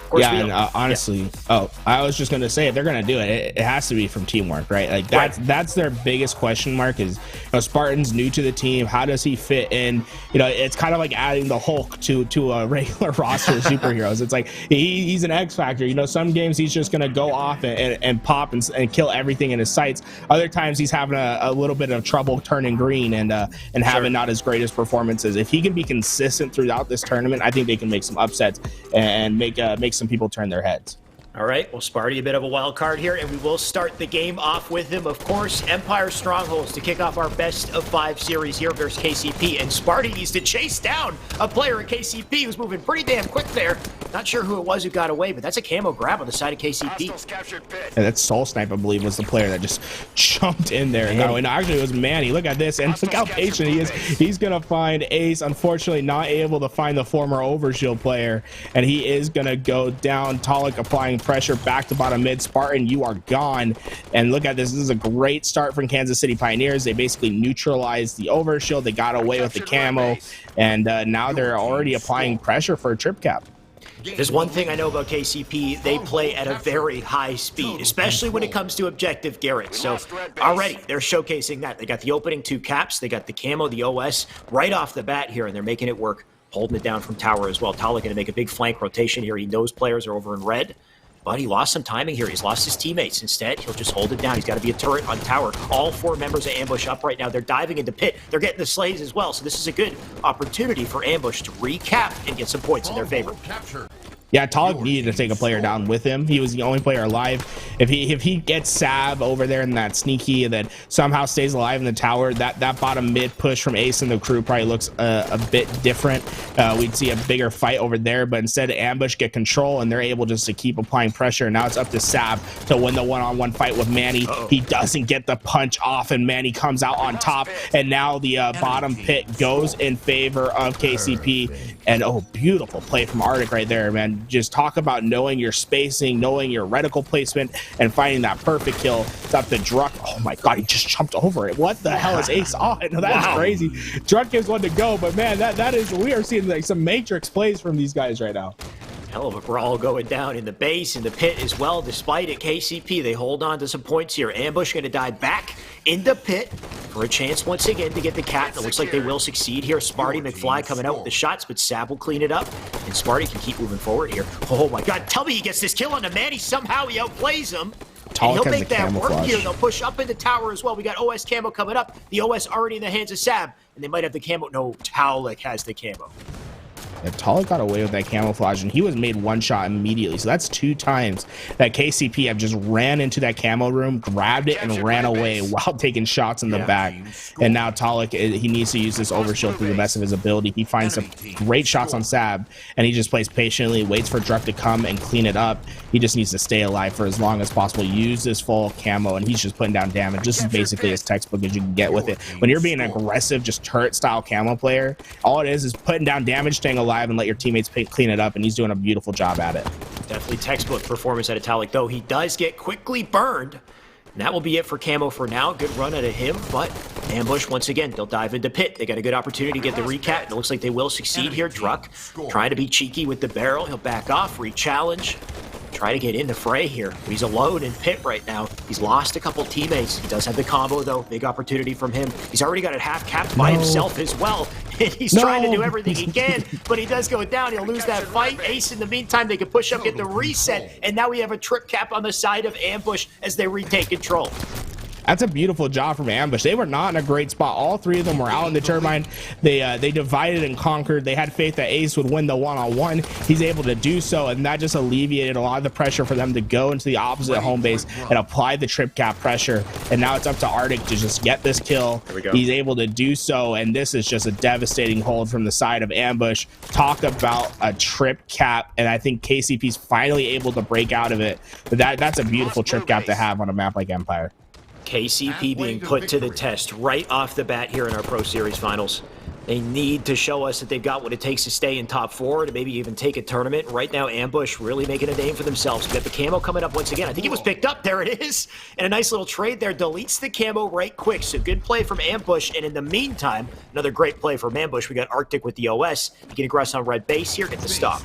Of course, Yeah, and honestly, I was just gonna say, if they're gonna do it, it has to be from teamwork, right? Like that's their biggest question mark is, Spartan's new to the team. How does he fit in? It's kind of like adding the Hulk to a regular roster of superheroes. It's like he's an X factor. Some games he's just gonna go off and pop and kill everything in his sights. Other times he's having a little bit of trouble turning green and having not his greatest performances. If he can be consistent throughout this tournament, I think they can make some upsets and make some people turn their heads. All right, well, Sparty, a bit of a wild card here, and we will start the game off with him. Of course, Empire Strongholds to kick off our best of 5 series here versus KCP, and Sparty needs to chase down a player at KCP who's moving pretty damn quick there. Not sure who it was who got away, but that's a camo grab on the side of KCP. And that Soul Snipe, I believe, was the player that just jumped in there. No, and actually it was Manny. Look at this, and look how patient he is. He's gonna find Ace. Unfortunately, not able to find the former Overshield player, and he is gonna go down. Talik applying pressure back to bottom mid. Spartan, you are gone. And look at this. This is a great start from Kansas City Pioneers. They basically neutralized the Overshield. They got away with the camo, and now they're already applying pressure for a trip cap. There's one thing I know about KCP, they play at a very high speed, especially when it comes to objective Garrett. So already they're showcasing that. They got the opening 2 caps, they got the camo, the OS right off the bat here, and they're making it work, holding it down from tower as well. Talik going to make a big flank rotation here. He knows players are over in red, but he lost some timing here. He's lost his teammates. Instead, he'll just hold it down. He's got to be a turret on tower. All 4 members of Ambush up right now. They're diving into pit. They're getting the slays as well. So this is a good opportunity for Ambush to recap and get some points in their favor. Yeah, Talik needed to take a player down with him. He was the only player alive. If he gets Sab over there in that sneaky and then somehow stays alive in the tower, that bottom mid push from Ace and the crew probably looks a bit different. We'd see a bigger fight over there, but instead Ambush get control and they're able just to keep applying pressure. Now it's up to Sab to win the one-on-one fight with Manny. He doesn't get the punch off and Manny comes out on top, and now the bottom pit goes in favor of KCP. And beautiful play from Arctic right there, man. Just talk about knowing your spacing, knowing your reticle placement, and finding that perfect kill. It's up to Druck. Oh my god, he just jumped over it. What the hell is Ace on? That's crazy. Druck gives one to go, but man, we are seeing like some Matrix plays from these guys right now. Hell of a brawl going down in the base, in the pit as well. Despite it, KCP, they hold on to some points here. Ambush going to dive back into pit for a chance once again to get the cap. It looks like they will succeed here. Sparty, McFly coming out with the shots, but Sab will clean it up, and Sparty can keep moving forward here. Oh my god, tell me he gets this kill on the Manny. Somehow he outplays him. And he'll make that work here. They'll push up in the tower as well. We got OS camo coming up. The OS already in the hands of Sab, and they might have the camo. No, Talik has the camo. Yeah, Talik got away with that camouflage, and he was made one shot immediately. So that's 2 times that KCP have just ran into that camo room, grabbed it, and ran away while taking shots in the back. And now Talik, he needs to use this overshield to the best of his ability. He finds some great shots on Sab, and he just plays patiently, waits for Druck to come and clean it up. He just needs to stay alive for as long as possible, use this full camo, and he's just putting down damage. This is basically as textbook as you can get with it. When you're being an aggressive, just turret-style camo player, all it is putting down damage, staying alive, and let your teammates clean it up, and he's doing a beautiful job at it. Definitely textbook performance out of Talik, though he does get quickly burned. And that will be it for camo for now. Good run out of him, but Ambush, once again, they'll dive into pit. They got a good opportunity to get the recap, and it looks like they will succeed here. Druck trying to be cheeky with the barrel. He'll back off, re-challenge, try to get in the fray here. He's alone in pit right now. He's lost a couple teammates. He does have the combo, though. Big opportunity from him. He's already got it half capped by himself as well. And he's trying to do everything he can, but he does go down. He'll lose that fight. Ace, in the meantime, they can push up, get the reset, and now we have a trip cap on the side of Ambush as they retake control. That's a beautiful job from Ambush. They were not in a great spot. All 3 of them were out in the turbine. They divided and conquered. They had faith that Ace would win the one-on-one. He's able to do so, and that just alleviated a lot of the pressure for them to go into the opposite home base and apply the trip cap pressure. And now it's up to Arctic to just get this kill. He's able to do so, and this is just a devastating hold from the side of Ambush. Talk about a trip cap, and I think KCP's finally able to break out of it. But that's a beautiful trip cap to have on a map like Empire. KCP being put to the test right off the bat here in our Pro Series Finals. They need to show us that they've got what it takes to stay in top 4, to maybe even take a tournament. Right now, Ambush really making a name for themselves. We got the camo coming up once again. I think it was picked up. There it is. And a nice little trade there. Deletes the camo right quick. So good play from Ambush. And in the meantime, another great play from Ambush. We got Arctic with the OS. You get aggress on red base here. Get the stop.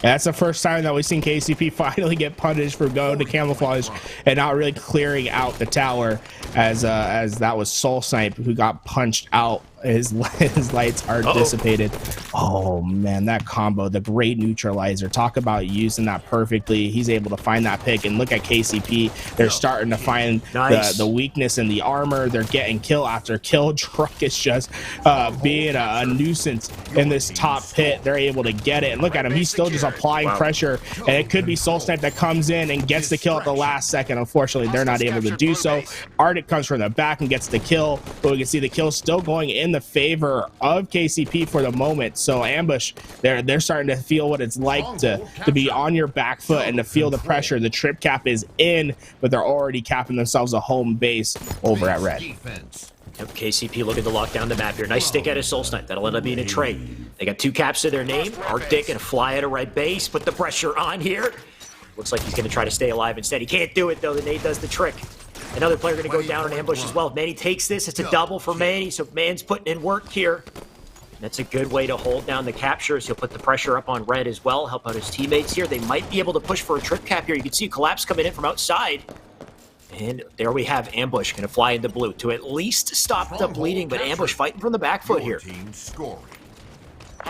That's the first time that we've seen KCP finally get punished for going to camouflage and not really clearing out the tower, as that was Soul Snipe who got punched out. His lights are dissipated. Oh man, that combo, the great neutralizer. Talk about using that perfectly. He's able to find that pick, and look at KCP. They're starting to find the weakness in the armor. They're getting kill after kill. Druk is just being a nuisance in this top pit. They're able to get it, and look at him. He's still just applying pressure, and it could be Soul Snipe that comes in and gets the kill at the last second. Unfortunately, they're not able to do so. Arctic comes from the back and gets the kill, but we can see the kill still going in the favor of KCP for the moment. So Ambush, they're starting to feel what it's like to be on your back foot and to feel the pressure. The trip cap is in, but they're already capping themselves a home base over at red. Yep, KCP looking to lock down the map here. Nice stick out of Soul Snipe. That'll end up being a trade. They got 2 caps to their name. Arctic gonna fly out of red base, put the pressure on here. Looks like he's gonna try to stay alive instead. He can't do it though. The nade does the trick. Another player going to go down on Ambush as well. If Manny takes this, it's a double for Manny, so Man's putting in work here. That's a good way to hold down the captures. He'll put the pressure up on red as well, help out his teammates here. They might be able to push for a trip cap here. You can see a collapse coming in from outside. And there we have Ambush going to fly into blue to at least stop the bleeding, but Ambush fighting from the back foot here.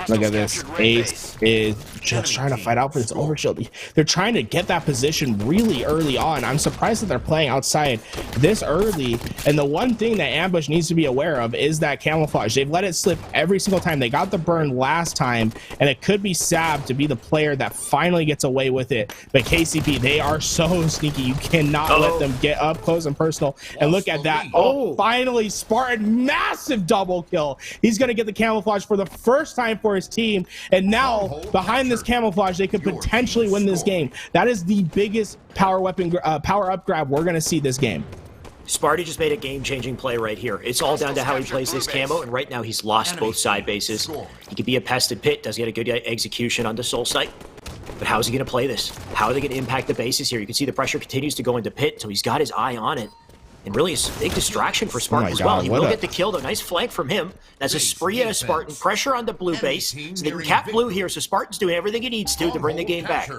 Look at this. Ace is just trying to fight out for this overshield. They're trying to get that position really early on. I'm surprised that they're playing outside this early. And the one thing that Ambush needs to be aware of is that camouflage. They've let it slip every single time. They got the burn last time, and it could be Sab to be the player that finally gets away with it. But KCP, they are so sneaky. You cannot let them get up close and personal. And look at that. Oh, finally, Spartan, massive double kill. He's going to get the camouflage for the first time for his team, and now behind this camouflage they could potentially win this game. That is the biggest power up grab we're going to see this game. Sparty just made a game-changing play right here. It's all down to how he plays this camo, and right now he's lost both side bases. He could be a pested pit, does get a good execution on the Soul Snipe. But how is he going to play this? How are they going to impact the bases here? You can see the pressure continues to go into pit, so he's got his eye on it. And really, it's a big distraction for Spartan as well. He will get the kill, though. Nice flank from him. That's a spree out of Spartan. Pressure on the blue base. So they can cap blue here, so Spartan's doing everything he needs to bring the game back.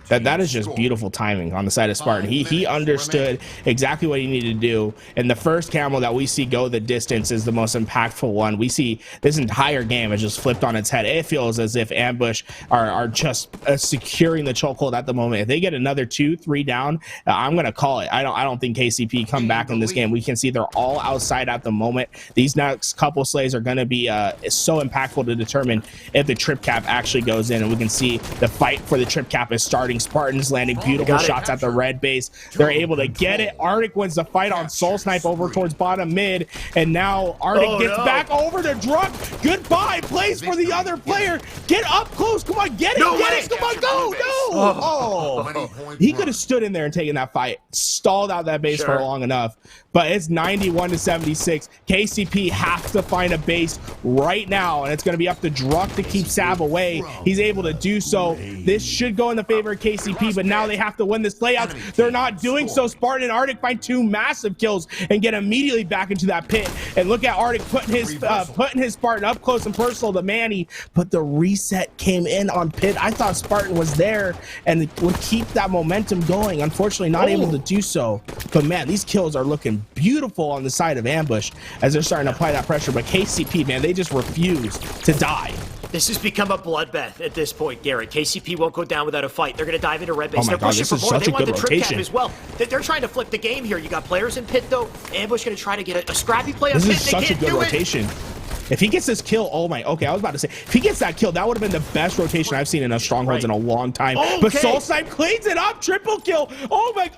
That is just beautiful timing on the side of Spartan. He understood exactly what he needed to do, and the first camo that we see go the distance is the most impactful one. We see this entire game is just flipped on its head. It feels as if Ambush are just securing the chokehold at the moment. If they get another 2-3 down, I'm gonna call it. I don't think KCP come back in this game. We can see they're all outside at the moment. These next couple slays are gonna be so impactful to determine if the trip cap actually goes in, and we can see the fight for the trip cap is starting. Spartans landing beautiful shots at the red base. They're able to get it. Arctic wins the fight on Soul Snipe over towards bottom mid, and now Arctic gets back over to Druk. Goodbye. Plays for the other player. Get up close. Come on, get it. Get it. Come on, go. No. He could have stood in there and taken that fight. Stalled out that base for long enough. But it's 91-76. KCP has to find a base right now, and it's going to be up to Druk to keep Sab away. He's able to do so. This should go in the favor of KCP, but now they have to win this layout. They're not doing so. Spartan and Arctic find 2 massive kills and get immediately back into that pit. And look at Arctic putting his Spartan up close and personal to Manny, but the reset came in on pit. I thought Spartan was there and would keep that momentum going. Unfortunately, not able to do so. But man, these kills are looking beautiful on the side of Ambush as they're starting to apply that pressure. But KCP, man, they just refuse to die. This has become a bloodbath at this point, Garrett. KCP won't go down without a fight. They're going to dive into red base. Oh my God, pushing this for is more. such They a want good the trip rotation cap as well. They're trying to flip the game here. You got players in pit, though. Ambush going to try to get a scrappy play on pit. This is such a good rotation. If he gets this kill, oh my, okay, I was about to say, if he gets that kill, that would have been the best rotation I've seen in a Strongholds in a long time. But Soul Snipe cleans it up, triple kill. Oh my,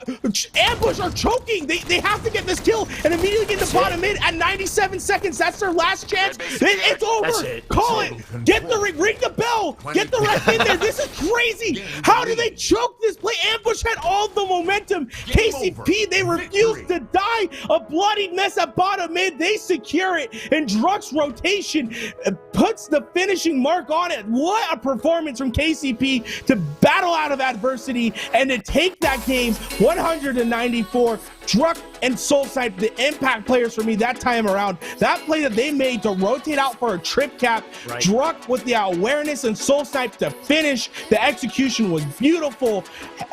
Ambush are choking. They have to get this kill and immediately get the bottom mid at 97 seconds. That's their last chance. It's over. Call it. Get the ring the bell. Get the ref in there. This is crazy. How do they choke this play? Ambush had all the momentum. KCP, they refuse to die. A bloody mess at bottom mid. They secure it. And Druk's rotation rotation, puts the finishing mark on it. What a performance from KCP to battle out of adversity and to take that game 194. Druck and Soulsnipe, the impact players for me that time around. That play that they made to rotate out for a trip cap, right. Druck with the awareness and Soulsnipe to finish. The execution was beautiful.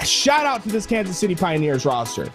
Shout out to this Kansas City Pioneers roster.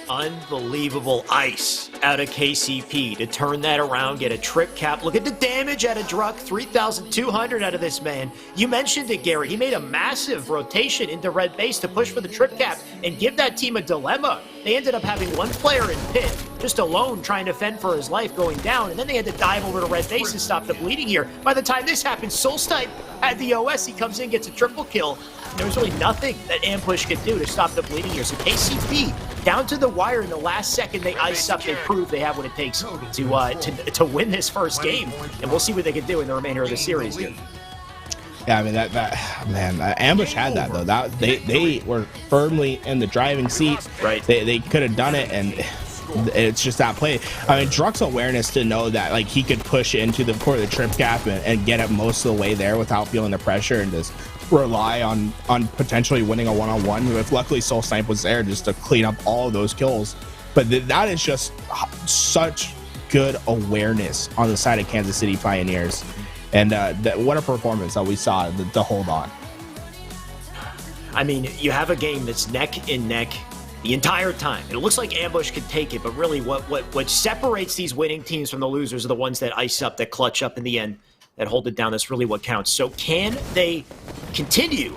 Unbelievable ice out of KCP to turn that around, get a trip cap. Look at the damage out of Druck, 3,200 out of this man. You mentioned it, Gary. He made a massive rotation into red base to push for the trip cap and give that team a dilemma. They ended up having one player in pit, just alone trying to fend for his life going down, and then they had to dive over to red base and stop the bleeding here. By the time this happened, Soulsnipe had the OS. He comes in, gets a triple kill. There was really nothing that Ambush could do to stop the bleeding here. So KCP, down to the wire in the last second, they ice up. They prove they have what it takes to win this first game. And we'll see what they can do in the remainder of the series here. Yeah, I mean, man, Ambush had that, though. They were firmly in the driving seat. Right. They could have done it, and it's just that play. I mean, Druck's awareness to know that, like, he could push into the trip cap and get it most of the way there without feeling the pressure and just rely on potentially winning a one-on-one. If luckily Soulsnipe was there just to clean up all of those kills. But that is just such good awareness on the side of Kansas City Pioneers. And what a performance that we saw to hold on. I mean, you have a game that's neck and neck the entire time. It looks like Ambush could take it, but really what separates these winning teams from the losers are the ones that ice up, that clutch up in the end, that hold it down. That's really what counts. So can they continue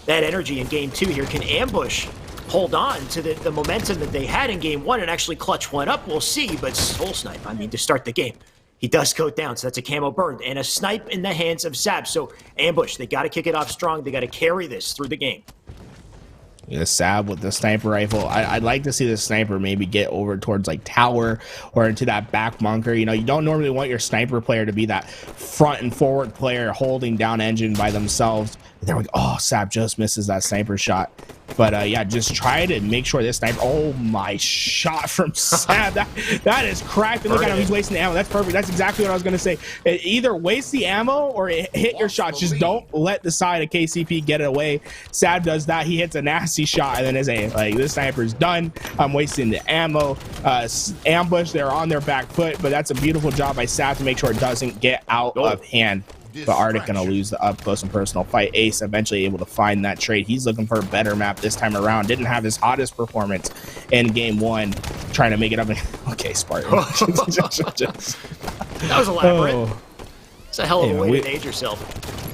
that energy in game two here? Can Ambush hold on to the momentum that they had in game one and actually clutch one up? We'll see, but Soulsnipe, I mean, to start the game, he does go down, so that's a camo burn and a snipe in the hands of Sab. So Ambush, they got to kick it off strong. They got to carry this through the game. Yeah, Sab with the sniper rifle. I'd like to see the sniper maybe get over towards like tower or into that back bunker. You know, you don't normally want your sniper player to be that front and forward player holding down engine by themselves. There we go. Oh, Sab just misses that sniper shot. But yeah, just try to make sure this sniper. Oh my shot from Sab. that is cracked. And look at him, he's wasting the ammo. That's perfect. That's exactly what I was gonna say. Either waste the ammo or hit your shots. Just don't let the side of KCP get it away. Sab does that. He hits a nasty shot and then is like, this sniper's done. I'm wasting the ammo. Ambush, they're on their back foot, but that's a beautiful job by Sab to make sure it doesn't get out of hand. But Arctic gonna lose the up close and personal fight. Ace eventually able to find that trade. He's looking for a better map this time around. Didn't have his hottest performance in game one, trying to make it up. Okay, Spartan. That was elaborate. Oh. It's a hell of a way to age yourself.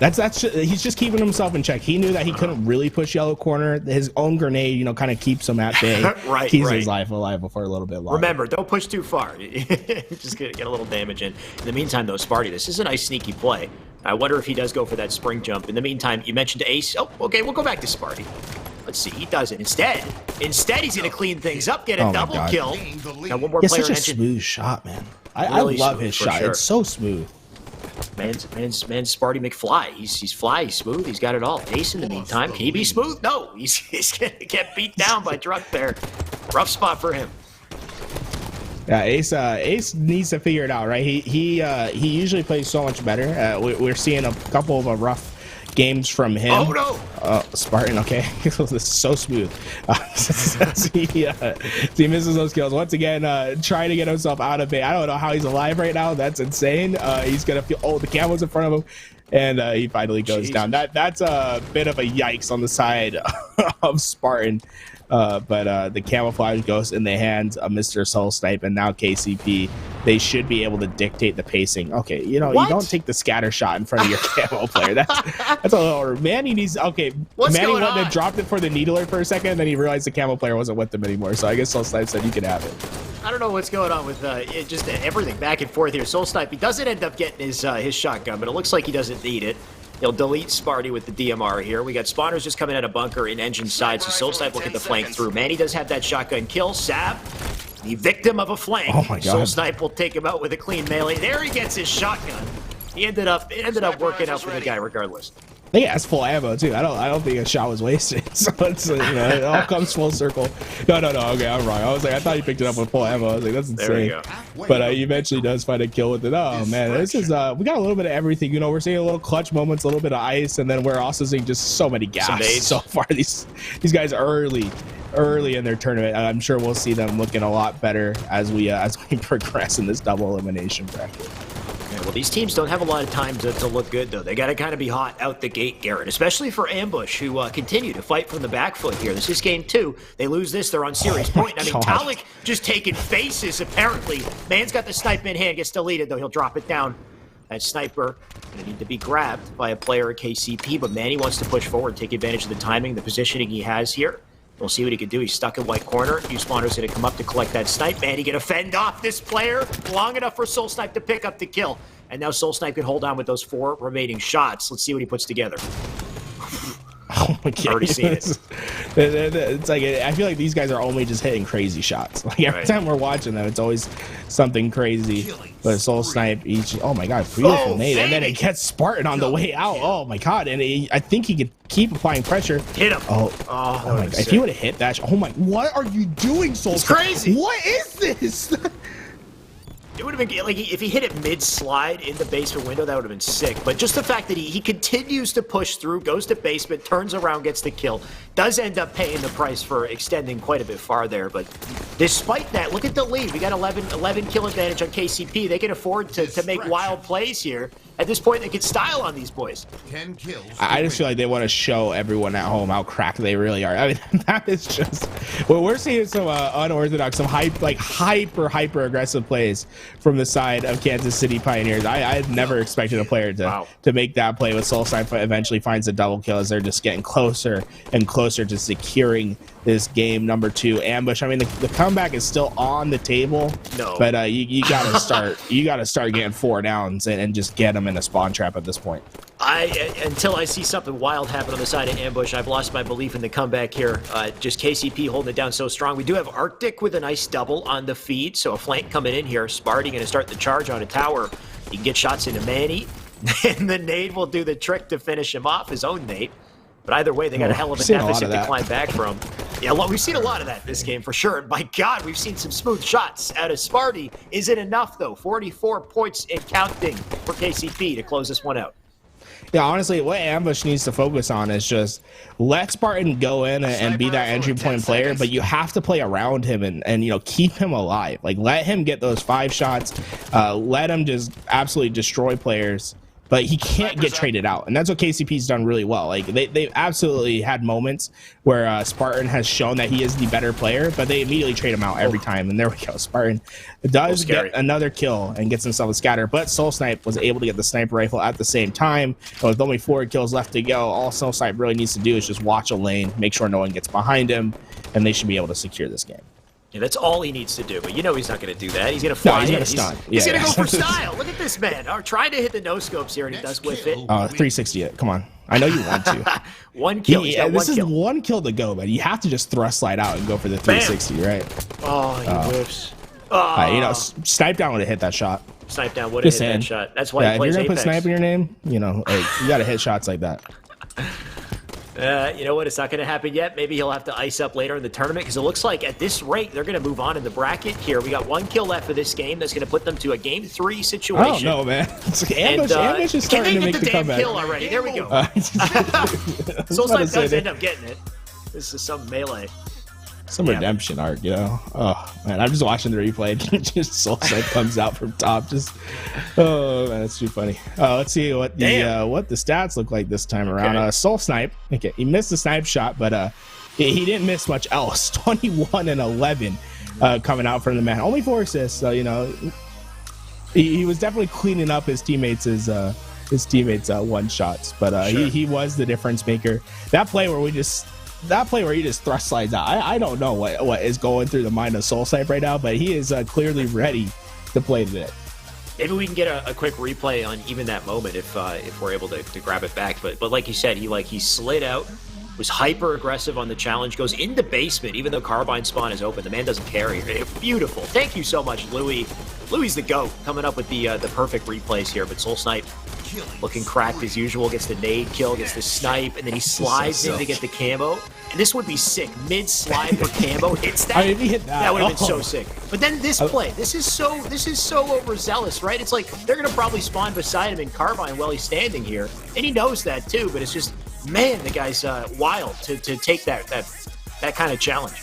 He's just keeping himself in check. He knew that he couldn't really push yellow corner. His own grenade, you know, kind of keeps him at bay. Keeps his life alive for a little bit longer. Remember, don't push too far. Just get a little damage in. In the meantime, though, Sparty, this is a nice sneaky play. I wonder if he does go for that spring jump. In the meantime, you mentioned Ace. Oh, okay, we'll go back to Sparty. Let's see, he does it. Instead, he's going to clean things up, get a double kill. Now, one more player such a smooth shot, man. I love his shot. Sure. It's so smooth. Man's Sparty McFly. He's fly, he's smooth, he's got it all. Ace in the meantime, can he be smooth? No, he's gonna get beat down by Druck there. Rough spot for him. Yeah, Ace needs to figure it out, right? He usually plays so much better. We're seeing a couple of rough games from him. Oh no! Spartan, okay, this is so smooth. He misses those kills once again. Trying to get himself out of it. I don't know how he's alive right now. That's insane. He's gonna feel. Oh, the camo's in front of him, and he finally goes down. That's a bit of a yikes on the side of Spartan. But the camouflage goes in the hands of Mr. Soulsnipe, and now KCP. They should be able to dictate the pacing. Okay, you know, you don't take the scatter shot in front of your camo player. That's a little. Manny needs. Okay, Manny went and dropped it for the needler for a second, and then he realized the camo player wasn't with him anymore. So I guess Soulsnipe said you can have it. I don't know what's going on with just everything back and forth here. Soulsnipe, he doesn't end up getting his shotgun, but it looks like he doesn't need it. He'll delete Sparty with the DMR here. We got spawners just coming out of bunker in engine side, so Soulsnipe will get the flank through. Manny does have that shotgun kill. Sab, the victim of a flank. Oh my God. Soulsnipe will take him out with a clean melee. There he gets his shotgun. It ended up working out for the guy regardless. They has full ammo too. I don't think a shot was wasted. So it's it all comes full circle. No. Okay, I'm wrong. I was like, I thought he picked it up with full ammo. I was like, that's insane. There we go. But he eventually does find a kill with it. Oh man, this is we got a little bit of everything. We're seeing a little clutch moments, a little bit of ice, and then we're also seeing just so many gas so far. These guys early in their tournament. I'm sure we'll see them looking a lot better as we progress in this double elimination bracket. Yeah, well, these teams don't have a lot of time to look good, though. They got to kind of be hot out the gate, Garrett, especially for Ambush, who continue to fight from the back foot here. This is game 2. They lose this, they're on series point. I mean, Talik just taking faces, apparently. Man's got the snipe in hand, gets deleted, though. He'll drop it down. That sniper going to need to be grabbed by a player at KCP, but Manny wants to push forward, take advantage of the timing, the positioning he has here. We'll see what he can do. He's stuck in white corner. New spawner's going to come up to collect that snipe. Man, he going to fend off this player long enough for Soul Snipe to pick up the kill. And now Soul Snipe can hold on with those 4 remaining shots. Let's see what he puts together. Oh my god! Already seen it. It's like I feel like these guys are only just hitting crazy shots. Like every time we're watching them, it's always something crazy. But Soul Snipe each. Oh my god! Beautiful nade, and then it gets Spartan on the way out. Oh my god! And I think he could keep applying pressure. Hit him. Oh my god! If he would have hit that, oh my! What are you doing, Soul Snipe? It's crazy. What is this? It would have been like if he hit it mid-slide in the basement window, that would have been sick. But just the fact that he continues to push through, goes to basement, turns around, gets the kill, does end up paying the price for extending quite a bit far there. But despite that, look at the lead. We got 11 kill advantage on KCP. They can afford to make wild plays here. At this point, they can style on these boys. 10 kills. I just feel like they want to show everyone at home how cracked they really are. I mean, that is just well, we're seeing some unorthodox, some hyper aggressive plays from the side of Kansas City Pioneers. I've never expected a player to make that play with Soul Snipe, but eventually finds a double kill as they're just getting closer and closer to securing this game number 2. Ambush. I mean, the comeback is still on the table. No, but you gotta start. You gotta start getting 4 downs and just get them in a spawn trap at this point. Until I see something wild happen on the side of Ambush, I've lost my belief in the comeback here. Just KCP holding it down so strong. We do have Arctic with a nice double on the feed, so a flank coming in here. Sparty going to start the charge on a tower. He can get shots into Manny, and the nade will do the trick to finish him off, his own nade. But either way, they got a hell of a deficit to climb back from. Yeah, well, we've seen a lot of that this game for sure. And by God, we've seen some smooth shots out of Sparty. Is it enough, though? 44 points and counting for KCP to close this one out. Yeah, honestly, what Ambush needs to focus on is just let Spartan go in and be that entry point player, but you have to play around him and keep him alive. Like, let him get those 5 shots. Let him just absolutely destroy players. But he can't get traded out, and that's what KCP's done really well. Like they've absolutely had moments where Spartan has shown that he is the better player, but they immediately trade him out every time. And there we go. Spartan does get another kill and gets himself a scatter, but Soul Snipe was able to get the sniper rifle at the same time. But with only 4 kills left to go, all Soul Snipe really needs to do is just watch a lane, make sure no one gets behind him, and they should be able to secure this game. Yeah, that's all he needs to do, but he's not going to do that. He's going to fly he's going to stun. He's going to go for style. Look at this man. Trying to hit the no-scopes here, and he does whiff it. 360 it. Come on. I know you want to. 1 kill. This is 1 kill to go, but you have to just thrust slide out and go for the 360, right? Oh, he whiffs. Snipe down would have hit that shot. Snipe down would have hit that shot. That's why he plays if you're going to Apex. put Snipe in your name, you got to hit shots like that. You know what? It's not going to happen yet. Maybe he'll have to ice up later in the tournament because it looks like at this rate, they're going to move on in the bracket here. We got 1 kill left for this game. That's going to put them to a game 3 situation. Oh, no, man. Ambush is starting to make the comeback. Kill already. There we go. Soul Snipe does end up getting it. This is some melee. Some redemption arc, Oh, man, I'm just watching the replay. Just Soul Snipe comes out from top. Oh, man, that's too funny. Let's see what the stats look like this time around. Soul Snipe, okay, he missed the snipe shot, but he didn't miss much else. 21 and 11 coming out from the man. Only 4 assists, so, he was definitely cleaning up his teammates' one shots, but he was the difference maker. That play where he just thrust slides out. I don't know what is going through the mind of Soul Snipe right now, but he is clearly ready to play today. Maybe we can get a quick replay on even that moment if we're able to grab it back. But like you said, he slid out, was hyper aggressive on the challenge, goes in the basement even though Carbine spawn is open. The man doesn't care here. Beautiful. Thank you so much, Louis. Louis the GOAT coming up with the perfect replays here. But Soul Snipe looking cracked as usual, gets the nade kill, gets the snipe, and then he slides in to get the camo. And this would be sick. Mid-slide for camo hits that. I mean, if he hit that, would have been so sick. But then this play, this is so overzealous, right? It's like they're gonna probably spawn beside him in Carbine while he's standing here, and he knows that too. But it's just, man, the guy's wild to take that kind of challenge.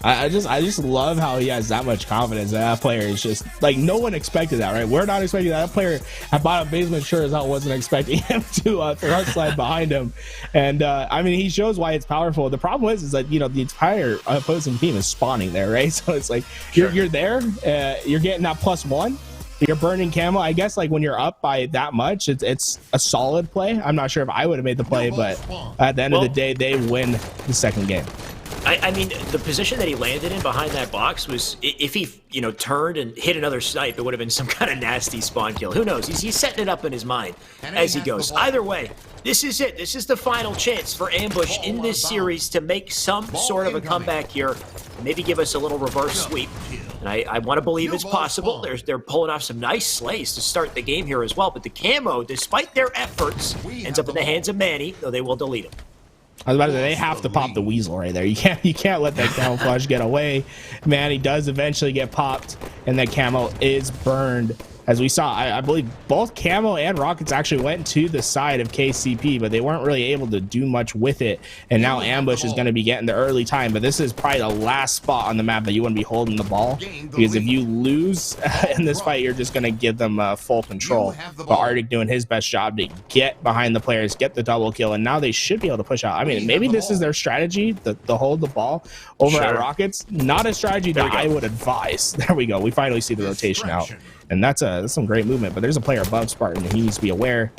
I just love how he has that much confidence. That player is just like, no one expected that, right? We're not expecting that. That player at bottom basement sure as hell wasn't expecting him to front slide behind him. And I mean, he shows why it's powerful. The problem is that, you know, the entire opposing team is spawning there, right? So it's like you're there, you're getting that +1. You're burning camo. I guess like when you're up by that much, it's a solid play. I'm not sure if I would have made the play, but at the end of the day, they win the second game. I mean, the position that he landed in behind that box was, if he, you know, turned and hit another snipe, it would have been some kind of nasty spawn kill. Who knows? He's setting it up in his mind as he goes. Either way, this is it. This is the final chance for Ambush in this series to make some sort of a comeback here. Maybe give us a little reverse sweep. And I want to believe it's possible. They're pulling off some nice slays to start the game here as well. But the camo, despite their efforts, ends up in the hands of Manny, though they will delete him. I was about to say, they have to pop the weasel right there. You can't let that camouflage get away. Man, he does eventually get popped, and that camo is burned. As we saw, I believe both camo and rockets actually went to the side of KCP, but they weren't really able to do much with it. And now Ambush is going to be getting the early time, but this is probably the last spot on the map that you want to be holding the ball, because if you lose in this fight, you're just going to give them full control. But Arctic doing his best job to get behind the players, get the double kill, and now they should be able to push out. I mean, maybe this is their strategy, to hold the ball over at Rockets. Not a strategy that I would advise. There we go. We finally see the rotation out. And that's some great movement, but there's a player above Spartan, and he needs to be aware.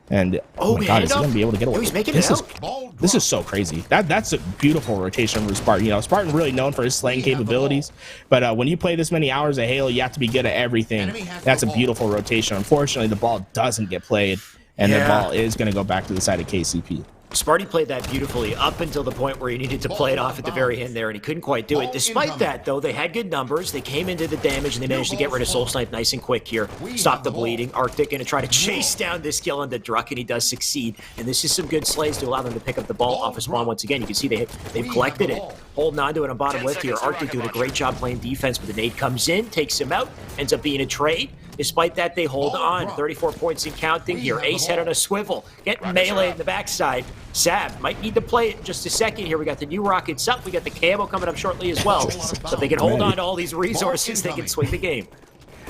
And oh my God, is he gonna be able to get away? He's making this it out. This is so crazy. That's a beautiful rotation for Spartan. You know, Spartan really known for his slaying capabilities, but when you play this many hours of Halo, you have to be good at everything. That's a beautiful rotation. Unfortunately, the ball doesn't get played, and the ball is gonna go back to the side of KCP. Sparty played that beautifully up until the point where he needed to play it off at the very end there, and he couldn't quite do it. Despite that, though, they had good numbers. They came into the damage, and they managed to get rid of Soul Snipe nice and quick here. Stop the bleeding. Arctic going to try to chase down this kill on the Druck, and he does succeed. And this is some good slays to allow them to pick up the ball off of spawn once again. You can see they've collected it, holding on to it on bottom left here. Arctic doing a great job playing defense, but the nade comes in, takes him out, ends up being a trade. Despite that, they hold on. 34 points and counting here. Ace head on a swivel. Getting melee in the backside. Sab might need to play it in just a second here. We got the new rockets up. We got the camo coming up shortly as well. So if they can hold on to all these resources, they can swing the game.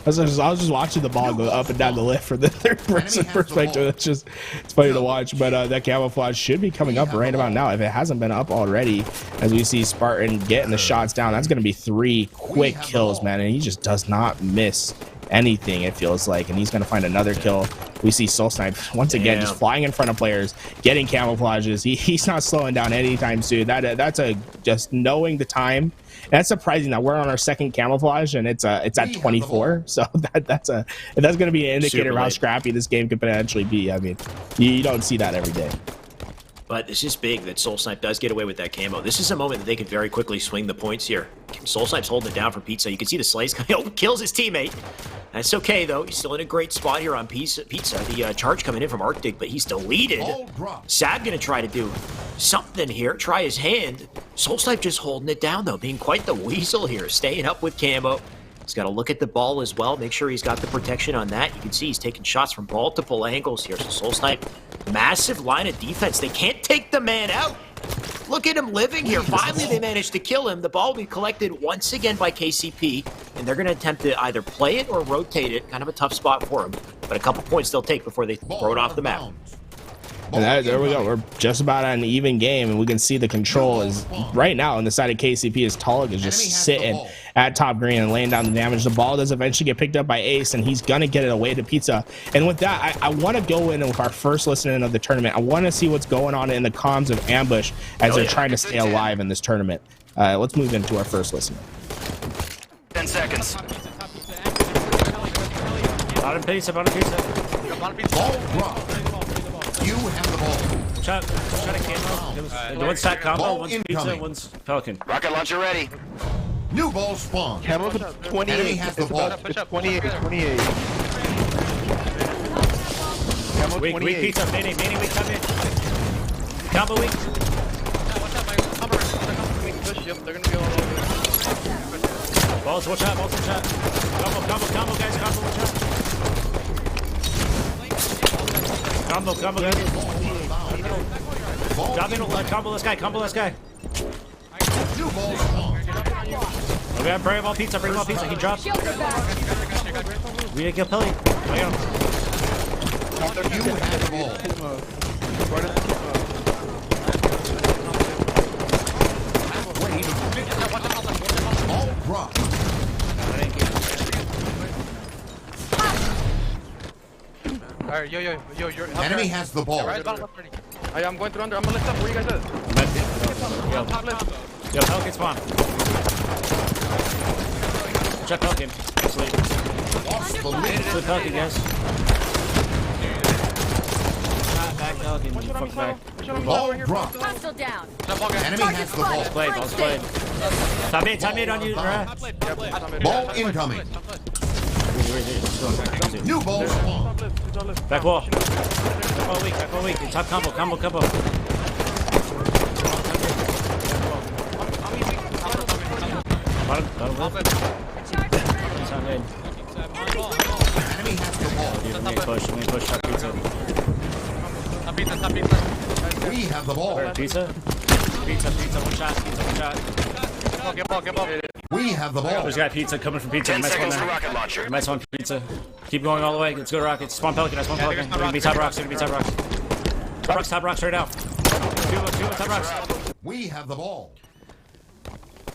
I was just watching the ball go up and down the lift from the third person perspective. It's funny to watch, but that camouflage should be coming up right about now if it hasn't been up already. As we see Spartan getting the shots down, that's going to be 3 quick kills, man, and he just does not miss anything, it feels like, and he's going to find another kill. We see Soul Snipe once again just flying in front of players, getting camouflages. He's not slowing down anytime soon. That's just knowing the time. That's surprising that we're on our second camouflage and it's at 24. So that's going to be an indicator of how scrappy this game could potentially be. I mean, you don't see that every day. But this is big that Soul Snipe does get away with that camo. This is a moment that they could very quickly swing the points here. Soul Snipe's holding it down for Pizza. You can see the slays kills his teammate. That's okay, though. He's still in a great spot here on Pizza. The charge coming in from Arctic, but he's deleted. Sab gonna try to do something here. Try his hand. Soul Snipe just holding it down, though. Being quite the weasel here. Staying up with camo. He's got to look at the ball as well. Make sure he's got the protection on that. You can see he's taking shots from multiple angles here. So Soul Snipe, massive line of defense. They can't take the man out. Look at him living here. Finally, they managed to kill him. The ball will be collected once again by KCP, and they're going to attempt to either play it or rotate it. Kind of a tough spot for them, but a couple points they'll take before they throw it off the map. And there we go. We're just about on an even game, and we can see the control is right now on the side of KCP as Talik is just sitting at top green and laying down the damage. The ball does eventually get picked up by Ace, and he's gonna get it away to Pizza. And with that, I want to go in with our first listening of the tournament. I want to see what's going on in the comms of Ambush as they're trying to stay alive in this tournament. Let's move into our first listening. 10 seconds. Bottom pizza, bottom pizza. You have the ball. Shot a camo. One's side combo, one's pizza, one's Pelican. Rocket launcher ready. New ball spawn. Camo's at 28. Enemy has the ball. Push up 28. Weak pizza, Manny, weak, come in. Combo weak. Push, yep, they're gonna be all over. Balls, watch out, combo, guys, combo, watch out. Combo, guys. Combo this guy, New balls spawn. Okay, bring him all pizza, he dropped. We didn't kill Pelly. I got him. You have the ball. Ball dropped. Alright, yo, you're Enemy has the ball. I'm going through under. I'm gonna lift up. Where you guys at? Top left. Yo, Pelican spawn. Check Pelican. Sleep. Lost the lead. Sleep Pelican, guys. Back Pelican, you fuck back. Ball dropped. Hostile down. Enemy has the ball. Ball's played. Time in on you, right? Ball incoming. New ball spawn. Back wall. Back wall weak. Top combo. Bottom left. Time in. Enemy has the ball. Let me push, top pizza. We have the ball. Pizza, one shot. Get ball. We have the ball. There's a guy pizza coming from pizza. 10 seconds to rocket launcher. Nice one, pizza. Keep going all the way. Let's go to rockets. Spawn Pelican. They're gonna be top rocks. Top rocks right now. Two on top rocks. We have the ball.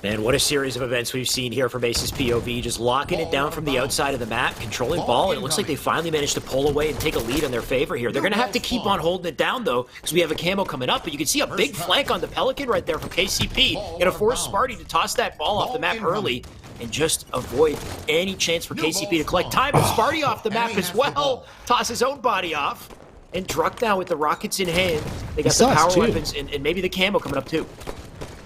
Man, what a series of events we've seen here from Ace's POV, just locking it down from the outside of the map, controlling ball, and it looks like they finally managed to pull away and take a lead in their favor here. They're going to have to keep on holding it down, though, because we have a camo coming up, but you can see a big flank on the Pelican right there from KCP. Going to force Sparty to toss that ball off the map early and just avoid any chance for KCP to collect time, but Sparty off the map as well, toss his own body off, and Druck now with the rockets in hand. They got the power weapons and maybe the camo coming up, too.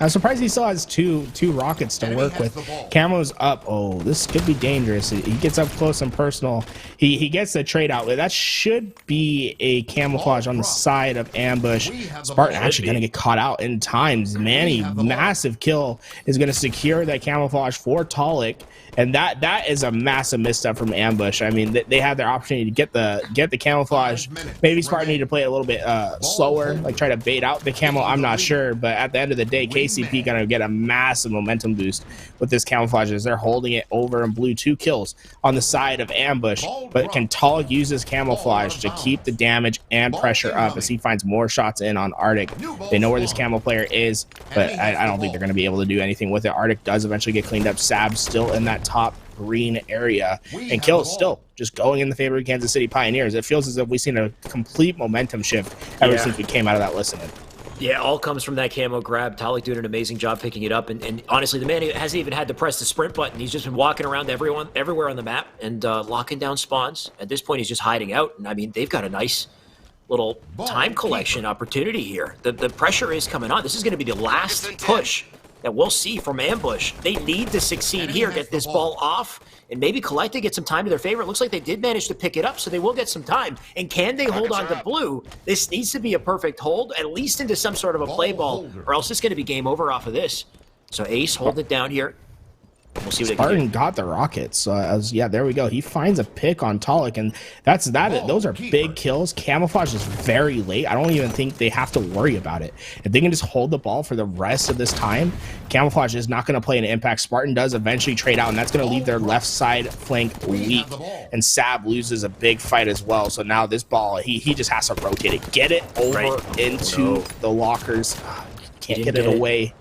I'm surprised he still has two rockets to work with. Camo's up. Oh, this could be dangerous. He gets up close and personal. He gets the trade outlet. That should be a camouflage on the side of ambush. Spartan actually going to get caught out in times. Manny, massive kill, is going to secure that camouflage for Talik. And that is a massive misstep from ambush. I mean, they had their opportunity to get the camouflage. Maybe Spartan need to play it a little bit slower, like try to bait out the camo. I'm not sure, but at the end of the day, KCP gonna get a massive momentum boost with this camouflage as they're holding it over in blue. 2 kills on the side of ambush, but can Talik use his camouflage to keep the damage and pressure up as he finds more shots in on Arctic? They know where this camo player is, but I don't think they're gonna be able to do anything with it. Arctic does eventually get cleaned up. Sab's still in that top green area, and kill is still just going in the favor of Kansas City Pioneers. It feels as if we've seen a complete momentum shift ever since we came out of that listening. Yeah, all comes from that camo grab. Talik doing an amazing job picking it up, and honestly, the man hasn't even had to press the sprint button. He's just been walking around everywhere on the map and locking down spawns. At this point, he's just hiding out, and I mean, they've got a nice little time collection opportunity here. The pressure is coming on. This is going to be the last push that we'll see from ambush. They need to succeed here, get this ball off, and maybe Collective get some time to their favor. It looks like they did manage to pick it up, so they will get some time. And can they hold on to blue? This needs to be a perfect hold, at least into some sort of a play ball, or else it's going to be game over off of this. So Ace, hold it down here. We'll see what Spartan got the rockets. Yeah, there we go. He finds a pick on Talik, and that's that. Those are big kills. Camouflage is very late. I don't even think they have to worry about it. If they can just hold the ball for the rest of this time, camouflage is not going to play an impact. Spartan does eventually trade out, and that's going to leave their left side flank weak. And Sab loses a big fight as well. So now this ball, he just has to rotate it, get it over into the lockers. Can't get it away.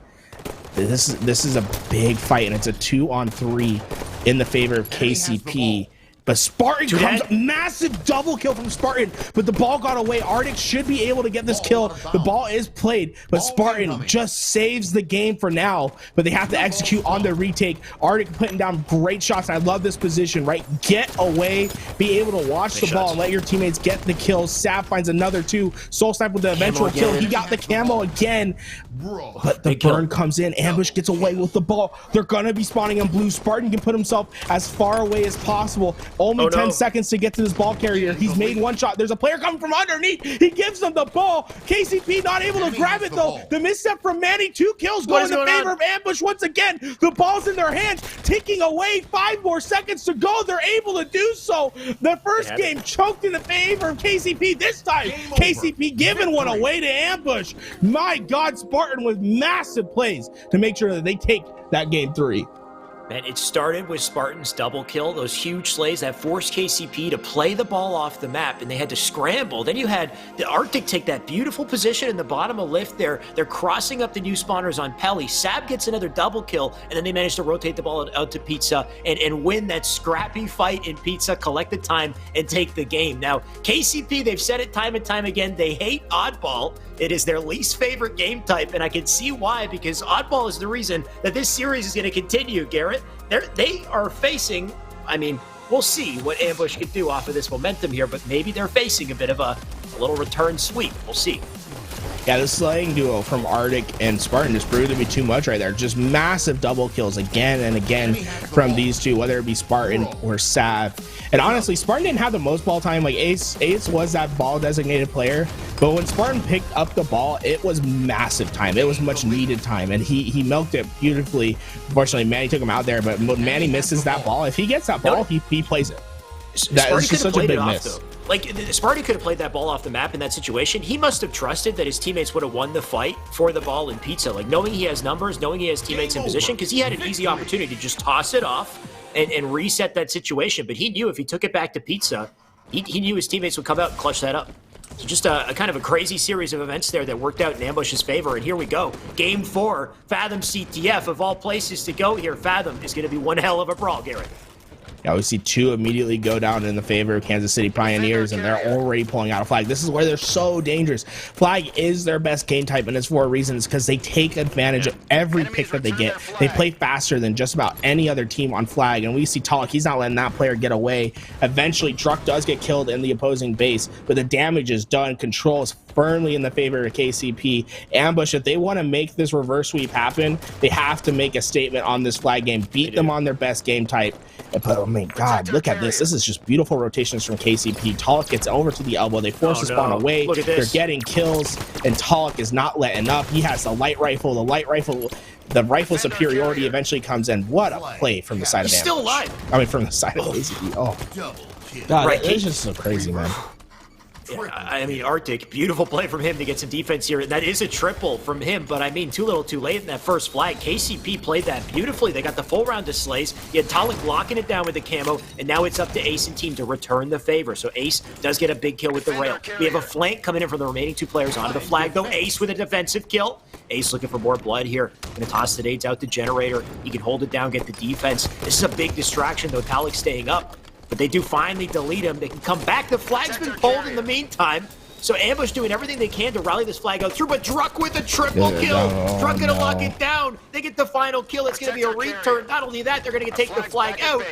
This is a big fight, and it's a 2-on-3 in the favor of KCP. But Spartan comes, massive double kill from Spartan, but the ball got away. Arctic should be able to get this kill. The ball is played, but Spartan just saves the game for now, but they have to execute on the retake. Arctic putting down great shots. I love this position, right? Get away, be able to watch the ball and let your teammates get the kills. Sab finds another 2. Soul Snipe with the eventual kill. He got the camo again, but the burn comes in. Ambush gets away with the ball. They're gonna be spawning in blue. Spartan can put himself as far away as possible. Only Oh, 10 no. seconds to get to this ball carrier. He's made one shot. There's a player coming from underneath. He gives them the ball. KCP not able to Enemy grab has it the though. ball. The misstep from Manny, 2 kills What going is in going favor on? of Ambush once again. The ball's in their hands, ticking away. 5 more seconds to go. They're able to do so. The first They had game choked in the favor of KCP. This time, Game over. KCP giving one Victory. away to Ambush. My God, Spartan with massive plays to make sure that they take that game 3. Man, it started with Spartan's double kill, those huge slays that forced KCP to play the ball off the map, and they had to scramble. Then you had the Arctic take that beautiful position in the bottom of lift there. They're crossing up the new spawners on Pelly. Sab gets another double kill, and then they managed to rotate the ball out to Pizza and win that scrappy fight in Pizza, collect the time, and take the game. Now, KCP, they've said it time and time again, they hate Oddball. It is their least favorite game type, and I can see why, because Oddball is the reason that this series is going to continue, Garrett. They are facing, I mean, we'll see what Ambush can do off of this momentum here, but maybe they're facing a bit of a little return sweep. We'll see. Yeah, the slaying duo from Arctic and Spartan just proved to be too much right there. Just massive double kills again and again from these two, whether it be Spartan or Sav. And honestly, Spartan didn't have the most ball time. Like Ace was that ball designated player, but when Spartan picked up the ball, it was massive time. It was much needed time, and he milked it beautifully. Unfortunately, Manny took him out there, but when Manny misses that ball, if he gets that ball, he plays it. That Sparty is just could've such a played big it off, miss. though. Like, Sparty could have played that ball off the map in that situation. He must have trusted that his teammates would have won the fight for the ball in Pizza. Like, knowing he has numbers, knowing he has teammates in position, because he had an easy opportunity to just toss it off and reset that situation. But he knew if he took it back to Pizza, he knew his teammates would come out and clutch that up. So just a kind of a crazy series of events there that worked out in Ambush's favor. And here we go. Game 4, Fathom CTF. Of all places to go here, Fathom is going to be one hell of a brawl, Garrett. Yeah, we see 2 immediately go down in the favor of Kansas City Pioneers, and they're already pulling out a flag. This is where they're so dangerous. Flag is their best game type, and it's for a reason. It's because they take advantage of every pick that they get. They play faster than just about any other team on flag, and we see Talk. He's not letting that player get away. Eventually, Druck does get killed in the opposing base, but the damage is done. Control is firmly in the favor of KCP. Ambush, if they want to make this reverse sweep happen, they have to make a statement on this flag game, beat them on their best game type. But oh my God, look at this. This is just beautiful rotations from KCP. Talik gets over to the elbow. They force the spawn away. Look at They're this. getting kills, and Talik is not letting up. He has the light rifle. The rifle superiority eventually comes in. What a play from the side of He's Ambush. still alive. I mean, from the side of KCP. Oh, Double kill. God, Right, it's just so crazy, man. Yeah, I mean, Arctic, beautiful play from him to get some defense here. That is a triple from him, but I mean, too little too late in that first flag. KCP played that beautifully. They got the full round of slays. You had Talik locking it down with the camo, and now it's up to Ace and team to return the favor. So Ace does get a big kill with the rail. We have a flank coming in from the remaining 2 players onto the flag, though. Ace with a defensive kill. Ace looking for more blood here. Gonna toss the nades out to Generator. He can hold it down, get the defense. This is a big distraction, though. Talik staying up. But they do finally delete him. They can come back. The flag's been pulled in the meantime. So Ambush doing everything they can to rally this flag out through, but Druck with a triple kill. Druck gonna lock it down. They get the final kill. It's gonna be a return. Not only that, they're gonna take the flag out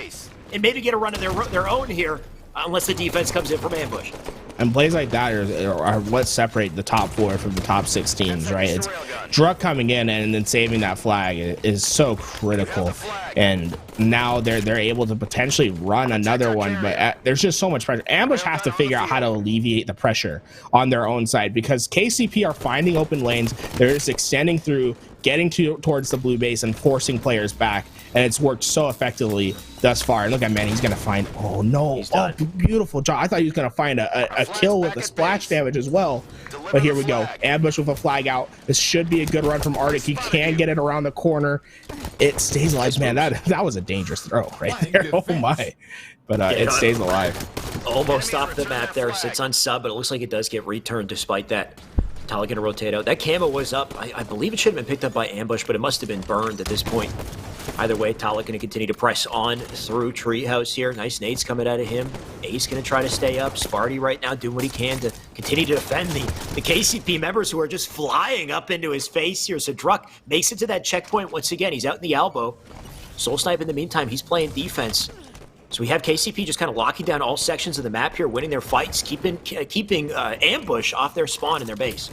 and maybe get a run of their own here, unless the defense comes in from Ambush. And plays like that are what separate the top 4 from the top 6 teams, right? It's Druck coming in and then saving that flag is so critical. And now they're able to potentially run another one, but there's just so much pressure. Ambush has to figure out how to alleviate the pressure on their own side, because KCP are finding open lanes. They're just extending through, getting towards the blue base and forcing players back, and it's worked so effectively thus far. And look at Manny, he's gonna find, oh no, oh, beautiful job. I thought he was gonna find a kill with the splash damage as well, but here we go. Ambush with a flag out. This should be a good run from Arctic. He can get it around the corner. It stays alive. Man, that was a dangerous throw right there. Oh my. But it stays alive. Almost off the map there, sits on sub, but it looks like it does get returned despite that. Talik gonna rotate out. That camo was up. I believe it should have been picked up by Ambush, but it must have been burned at this point. Either way, Talik gonna continue to press on through Treehouse here. Nice nades coming out of him. Ace gonna try to stay up. Sparty right now doing what he can to continue to defend the KCP members who are just flying up into his face here. So Druck makes it to that checkpoint once again. He's out in the elbow. Soul Snipe in the meantime, he's playing defense. So we have KCP just kind of locking down all sections of the map here, winning their fights, keeping Ambush off their spawn in their base.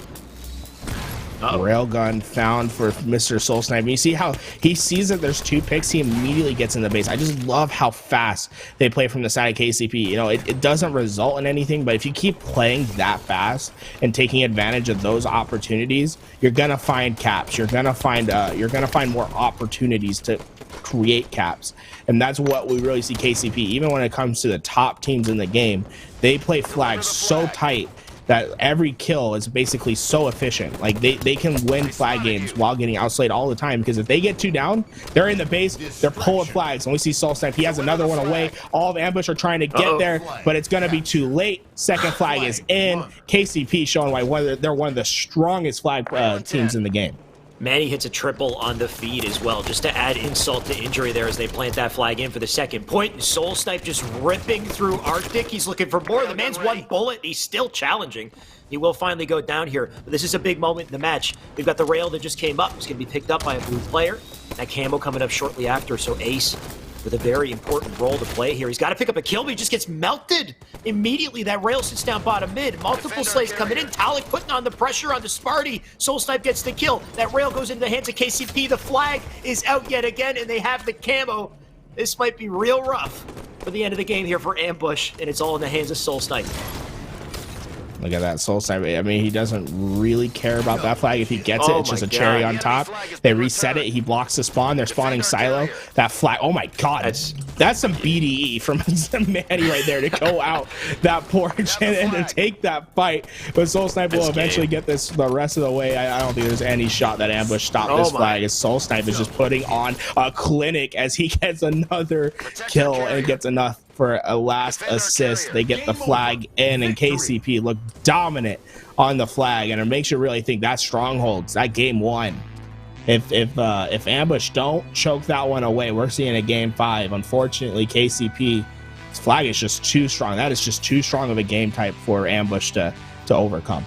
Railgun found for Mr. Soul Snipe. You see how he sees that there's 2 picks, he immediately gets in the base. I just love how fast they play from the side of KCP. You know, it doesn't result in anything, but if you keep playing that fast and taking advantage of those opportunities, you're gonna find caps. You're gonna find more opportunities to create caps, and that's what we really see KCP. Even when it comes to the top teams in the game, they play flags so tight that every kill is basically so efficient. Like they can win flag games while getting outslayed all the time, because if they get 2 down, they're in the base, they're pulling flags. And we see Soul Snipe, he has another one away. All of Ambush are trying to get there, but it's gonna be too late. Second flag is in. KCP showing why they're one of the strongest flag teams in the game. Manny hits a triple on the feed as well, just to add insult to injury there as they plant that flag in for the second point. And Soul Snipe just ripping through Arctic. He's looking for more. The man's 1 bullet. He's still challenging. He will finally go down here. But this is a big moment in the match. We've got the rail that just came up. It's going to be picked up by a blue player. That camo coming up shortly after. So Ace with a very important role to play here. He's got to pick up a kill, but he just gets melted immediately. That rail sits down bottom mid. Multiple slays coming in. Talik putting on the pressure on the Sparty. Soul Snipe gets the kill. That rail goes into the hands of KCP. The flag is out yet again, and they have the camo. This might be real rough for the end of the game here for Ambush, and it's all in the hands of Soul Snipe. Look at that Soul Snipe. I mean, he doesn't really care about that flag. If he gets it, it's just a cherry on top. They reset it. He blocks the spawn. They're spawning Silo. That flag. Oh my God. That's some BDE from Manny right there to go out that porch and to take that fight. But Soul Snipe will eventually get this the rest of the way. I don't think there's any shot that Ambush stopped this flag. As Soul Snipe is just putting on a clinic as he gets another kill and gets enough for a last assist. They get the flag in, and KCP look dominant on the flag, and it makes you really think that strongholds that game 1. If Ambush don't choke that one away, we're seeing a game 5. Unfortunately, KCP's flag is just too strong. That is just too strong of a game type for Ambush to overcome.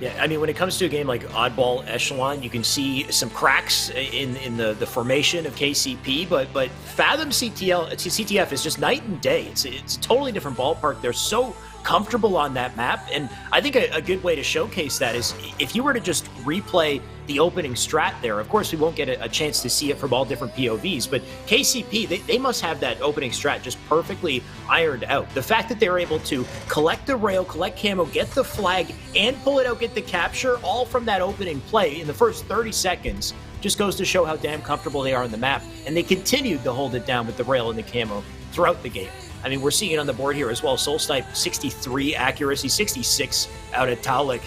Yeah, I mean, when it comes to a game like Oddball Echelon, you can see some cracks in the formation of KCP, but Fathom CTF is just night and day. It's a totally different ballpark. They're so comfortable on that map, and I think a good way to showcase that is if you were to just replay the opening strat there. Of course, we won't get a chance to see it from all different POVs, but KCP, they must have that opening strat just perfectly ironed out. The fact that they're able to collect the rail, collect camo, get the flag, and pull it out, get the capture, all from that opening play in the first 30 seconds, just goes to show how damn comfortable they are on the map, and they continued to hold it down with the rail and the camo throughout the game. I mean, we're seeing it on the board here as well. Soul Snipe, 63 accuracy, 66 out of Talik.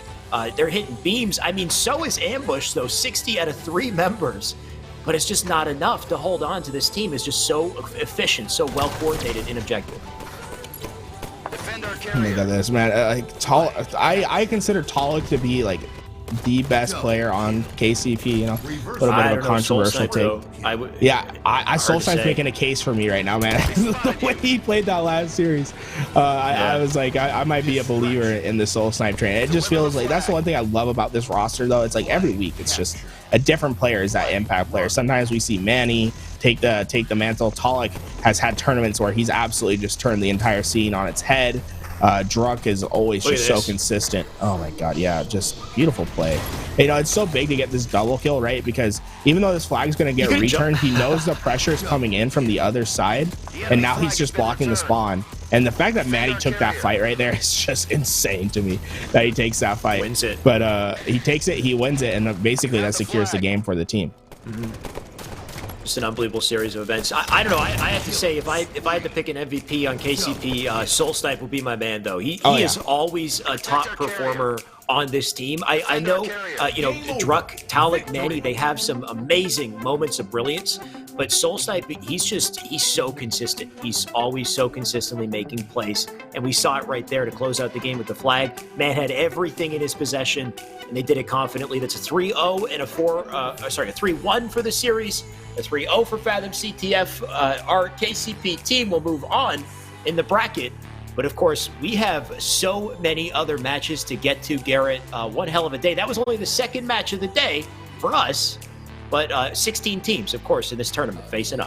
They're hitting beams. I mean, so is Ambush, though, 60 out of 3 members. But it's just not enough to hold on to this team. It's just so efficient, so well coordinated and objective. Look at this, man. I consider Talik to be like the best player on KCP, you know, a little bit of a controversial take. Soul Snipe's making a case for me right now, man. The way he played that last series, I was like, I might be a believer in the Soul Snipe train. It just feels like that's the one thing I love about this roster, though. It's like every week, it's just a different player is that impact player. Sometimes we see Manny take the mantle. Talik has had tournaments where he's absolutely just turned the entire scene on its head. Drunk is always just so consistent. Oh my God, yeah, just beautiful play. You know, it's so big to get this double kill, right? Because even though this flag is going to get returned, he knows the pressure is coming in from the other side, and now he's just blocking the spawn. And the fact that Manny took that fight right there is just insane to me, that he takes that fight. Wins it. But he takes it, he wins it, and basically that secures the game for the team. Just an unbelievable series of events. I don't know. I have to say, if I had to pick an MVP on KCP, Soul Snipe will be my man, though. He is always a top performer on this team. I know, you know, Druck, Talik, Manny, they have some amazing moments of brilliance, but Soul Snipe, he's so consistent. He's always so consistently making plays, and we saw it right there to close out the game with the flag. Man had everything in his possession, and they did it confidently. That's a 3-0 and a 3-1 for the series. A 3-0 for Fathom CTF. Our KCP team will move on in the bracket. But of course, we have so many other matches to get to, Garrett. One hell of a day. That was only the second match of the day for us. But 16 teams, of course, in this tournament facing up.